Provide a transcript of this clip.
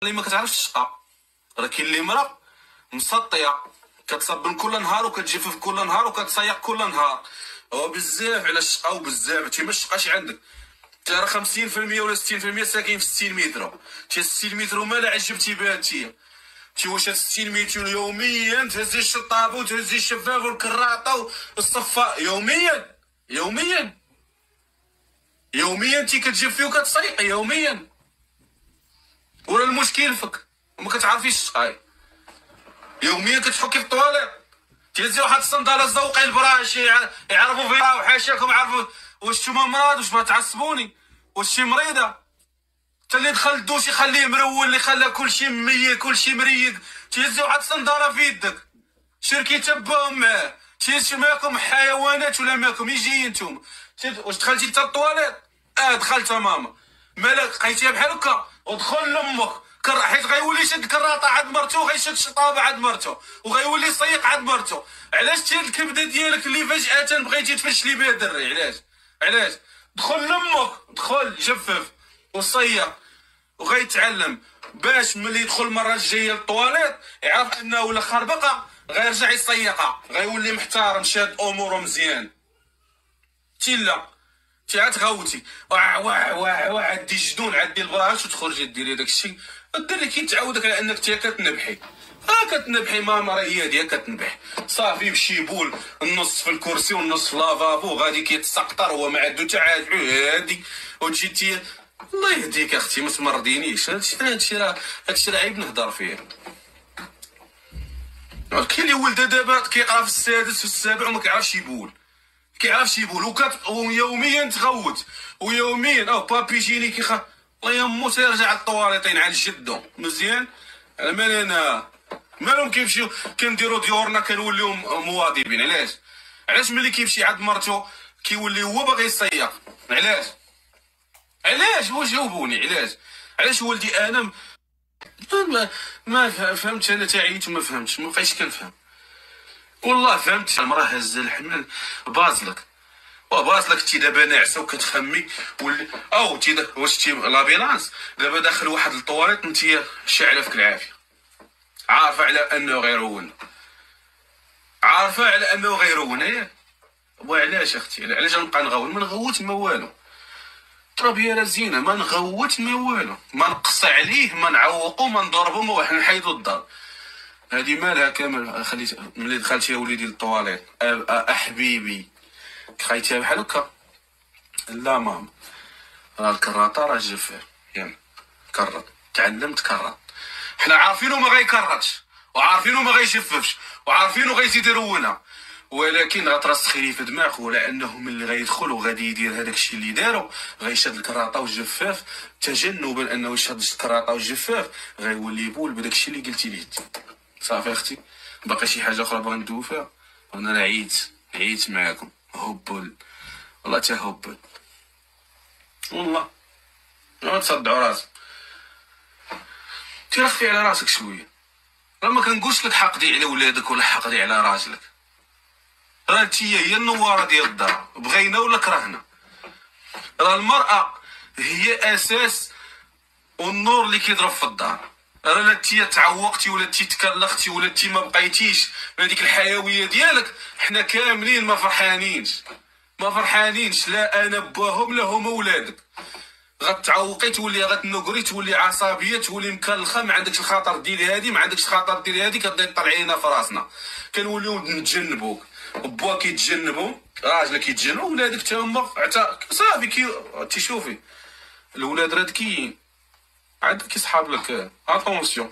اللي ما كتعرفش تشقى. راه كاين اللي مرا مسطيه كتصبن كل نهار وكتجفف كل نهار وكتصيق كل نهار. هو بزاف على الشقا وبزاف انت ما شقاش عندك. انت راه 50% ولا 60% ساكن في 60 متر. انت 60 متر وما لا عجبتي بها انت. انت واش 60 متر يوميا تهزي الشطابه وتهزي الشفاف والكراطه والصفاء يوميا يوميا يوميا انت كتجفي وكتصيقي يوميا. ولا المشكل فيك وما كتعرفيش تشقاي. يوميا كتحكي في الطواليت تهزي واحد الصنداله زوقي البراش يعرفوا فيها وحاشاكم يعرفوا واش نتوما مراد واش ما تعصبوني واش شي مريضه. حتى اللي دخل الدوش يخليه مرول اللي خلى كلشي مميت كلشي مريض تهزي واحد الصنداله في يدك شركي تباهم معاه تهزي ماكم حيوانات ولا ماكم يجي نتوما. واش دخلتي حتى الطواليت؟ دخلت ماما مالك لقيتيها بحال هكا ودخل لامك حيت غيولي يشد الكراطه عند مرتو وغيشد الشطابه عند مرتو وغيولي يصيق عند مرتو. علاش تي الكبده ديالك اللي فجاه بغيتي تفشلي بها دري؟ علاش دخل لامك دخل جفف وصيق وغيتعلم باش ملي يدخل المره الجايه للطواليت يعرف انه ولا خربقه غيرجع يصيقها غيولي محترم شاد اموره مزيان. تيلا تي عاد غوتي واه عدي الجدون عدي البراش وتخرجي ديري داك الشيء. الدري كيتعودك على انك تي كتنبحي كتنبحي ماما راه هي ديال كتنبح صافي بشي بول النص في الكرسي والنص في لافابو غادي كيتسقطر هو ما عندو حتى عاد هادي وتجي تي. الله يهديك اختي ما تمرضينيش. هادشي راه عيب نهضر فيه. كاين اللي ولده دابا كيقرا في السادس والسابع وما كيعرفش يبول ويوميا تغوت ويوميا بابي جيني الله يمو تيرجع الطواليطين على جدو مزيان. على مالنا مالهم كيمشيو كنديرو ديورنا كنوليو مواظبين. علاش ملي كيمشي عند مرتو كيولي هو باغي يصيق؟ علاش واش جاوبوني علاش ولدي انا ما فهمتش. انا تعيت وما فهمتش ما بقيتش كنفهم والله. فهمت المراه هزه الحمل بازلك تي دابا ناعسه وكتخمي تي واش تي لابيلانس دابا داخل واحد الطواليت انت شاعله فيك العافيه عارفه على انه غيرون وعلاش اختي علاش غنبقى نغول؟ ما نغوت ما والو. تربيه راه زينه ما نغوت ما والو ما نقص عليه ما نعوقو ما نضربو ما واحد نحيدو الدار. هادي مالها كامل خليت ملي دخلت يا وليدي للطواليت حبيبي خايتيها بحال هكا. لا ماما راه الكراطه راه جفاف يلا كرط تعلمت كرط. حنا عارفينو ما غيكرطش وعارفينو ما غيجففش وعارفينو غيزيد يرونها ولكن غترسخي لي في دماغه ولا انه ملي غيدخل وغادي يدير هذاك الشيء اللي دارو غيشد الكراطه والجفاف تجنبا انه يشد الكراطه والجفاف غيولي يبول بداك الشيء اللي قلتي ليه. صافي اختي باقي شي حاجه اخرى بغا ندوي فيها؟ انا راه عييت معاكم هبل والله تهبل والله ما تصدعوا راسك. تي خفي على راسك شويه. راه ما كنقولش لك حقدي على ولادك ولا حقدي على راجلك. راه انتيا هي النواره ديال الدار بغينا ولا كرهنا. راه المراه هي اساس والنور اللي كيضرب في الدار. راه لا انتيا تعوقتي ولا انتي تكلختي ولا انتي ما بقيتيش بهذيك الحيويه ديالك حنا كاملين ما فرحانينش لا انا باهم لا هما ولادك. غتعوقي تولي غتنقري تولي عصبيه تولي مكلخه ما عندكش الخاطر ديري هادي ما عندكش الخاطر ديري هادي كتبداي تطلعينا في راسنا كنوليو نتجنبوك با كيتجنبوا راجلك كيتجنبوا ولادك حتى هما صافي تشوفي الولاد راه ذكيين عاد كيصحاب لك اتونسيون.